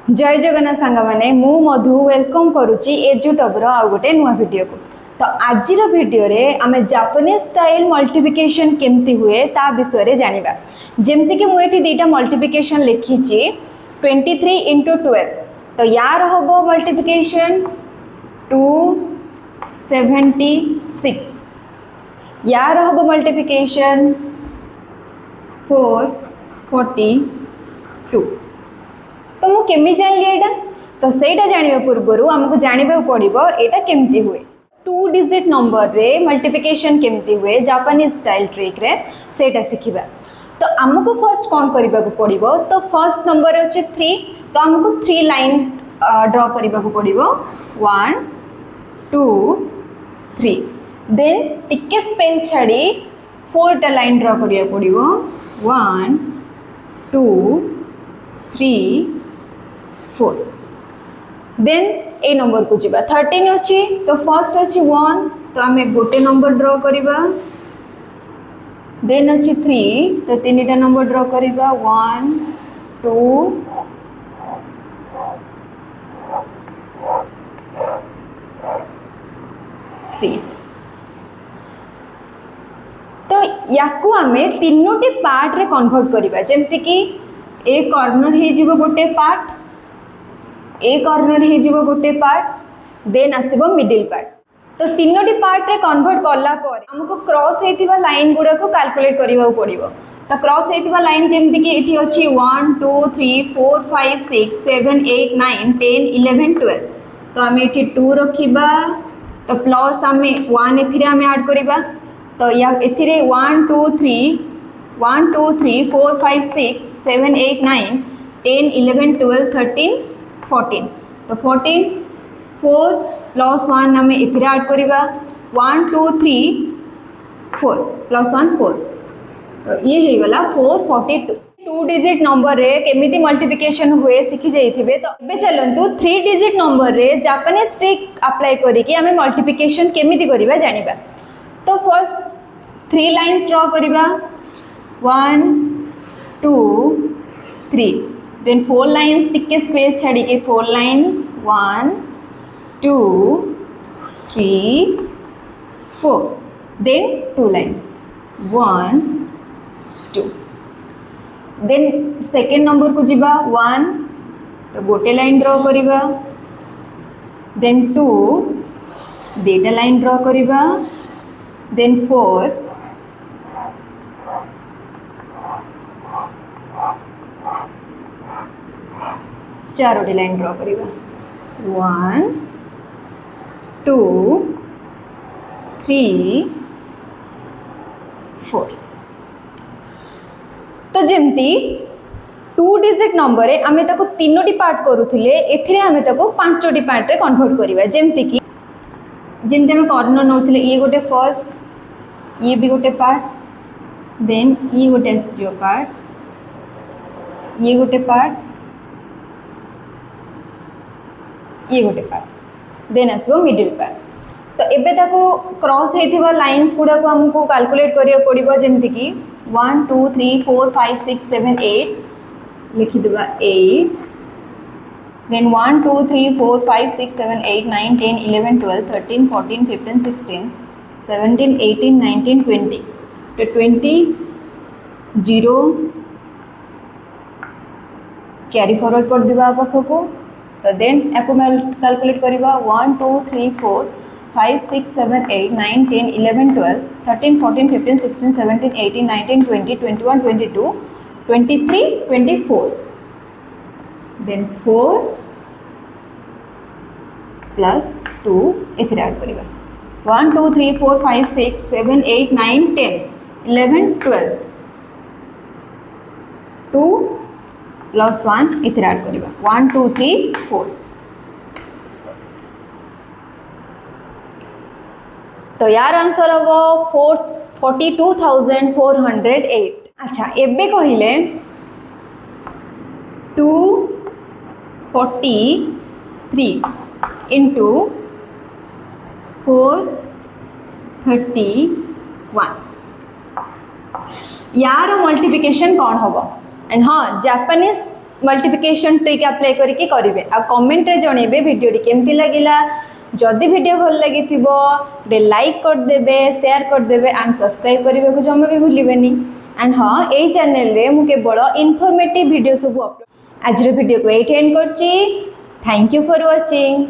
जय जगन्नाथ सांग माने मु मधु वेलकम करुच्ची एजुटबर आउ गोटे नुआ वीडियो को। तो आज वीडियो रे आमे जापानीज स्टाइल मल्टीप्लिकेशन केमती हुए ता विषय रे जानिबा। जेमति कि मु एठी दुईटा मल्टीप्लिकेशन लिखिछि 23 into 12। तो यार होबो मल्टीप्लिकेशन 276, यार होबो मल्टीप्लिकेशन 442। तो मु केमी जानली एटा, तो सेटा जानिबा पूर्वरु हमकु जानिबा पड़िबो एटा केमती हुए। 2 डिजिट नंबर रे मल्टीप्लिकेशन केमती हुए जापानीज स्टाइल ट्रिक रे सेटा सिखिबा। तो हमकु फर्स्ट कोन करिबा को पड़िबो, तो फर्स्ट नंबर अछि 3। तो हमकु 3 लाइन ड्रॉ करिबा को पड़िबो 1 2 3। देन टिके स्पेस छाडी 4 टा लाइन ड्रॉ करिया पड़िबो 1 2 3 4। देन ए नंबर को जीवा 13 अच्छी, तो फर्स्ट अच्छी 1, तो आम गोटे नंबर ड्रॉ करिबा। देन अच्छी 3, तो 3टा नंबर ड्रॉ करिबा 1 2 3। तो याकू आमे तीनोटी पार्ट रे कन्वर्ट करिबा। जेमति कि ए कॉर्नर हे जीवो गोटे पार्ट, ए कॉर्नर हे जीवो गोटे पार्ट, देन आसीबो मिडिल पार्ट। तो तीनोटी पार्ट रे कन्वर्ट करला पर हमको क्रॉस हेतिबा लाइन गुडा को कैलकुलेट करिबा पड़िबो। तो क्रॉस हेतिबा लाइन जेमति कि एठी अछि 1 2 3 4 5 6 7 8 9 10 11 12। तो आमे एठी 2 रखिबा, तो प्लस आमे 1 एथिरे आमे ऐड करिबा। तो या एथिरे 1 2 3 4 5 6 7 8 9 10 11 12 13 14। तो 14 4 प्लस 1 आम इथे ऐड करिबा 1 2 3 4 प्लस 1 4। तो ये हो गला 442। 2 डिजिट नंबर रे केमिति मल्टीप्लिकेशन हुए सीखी जाइथिबे। तो बे चलंतु 3 डिजिट नंबर रे जापानीज ट्रिक अप्लाई करिकि आमे मल्टीप्लिकेशन केमिति करिबा जानिबा। तो फर्स्ट 3 लाइंस ड्रॉ करिबा 1 2 3। देन 4 लाइन्स टिके स्पेस छाड़ी के 4 lines 1 2 3 4। Then 2 line 1 2। Then second number को जीवा 1, तो गोटे लाइन ड्रॉ करिबा। देन 2 दुईटा लाइन ड्रॉ करिबा। देन 4 चारोटी लाइन ड्रॉ करिबा 1 2 3 4। तो जेमती 2 डिजिट नंबर रे आमे ताको तीनोटी पार्ट करूथिले, एथिरे आमे ताको पांचोटी पार्ट रे कन्वर्ट करिबा। जेमती कि जेमती आमे कॉर्नर नोथिले ये गोटे फर्स्ट, ये भी गोटे पार्ट, देन ये गोटे जो पार्ट, ये गोटे पार्ट, ये गोटे पार्ट, देन आसबो मिडिल पार्ट। तो एबे ताको क्रॉस हेथिबा लाइंस गुडा को हमको कैलकुलेट करिया पड़िबो। जेमति कि 1 2 3 4 5 6 7 8 लिखि देबा 8। देन 1 2 3 4 5 6 7 8 9 10 11 12 13 14 15 16 17 18 19 20। तो 20 0 कैरी फॉरवर्ड कर दिबा पाखको। तो देन याको कैलकुलेट करिबा 1 2 3 4 5 6 7 8 9 10 11 12 13 14 15 16 17 18 19 20 21 22 23 24। देन 4 प्लस 2 इथे ऐड करिबा 1 2 3 4 5 6 7 8 9 10 11 12 2 प्लस 1 इथे ऐड करिबा 1 2 3 4। तो यार आंसर हम 42,408। अच्छा एबे कहिले 243 इंटू 431 यार मल्टीप्लिकेशन कौन हम। एंड हाँ जापानीज मल्टीप्लिकेशन ट्रिक अप्लाई करके करेंगे आ कमेंट रे जनइबे वीडियो केमती लगिला जदि वीडियो भल लगी गोटे लाइक करदेवे शेयर करदेवे एंड सब्सक्राइब करने को जमा भी भूलिबेनी एंड हाँ यही चैनल रे मु केवल इनफॉर्मेटिव वीडियो सब अपलोड आज वीडियो को एंड करची थैंक यू फॉर वाचिंग।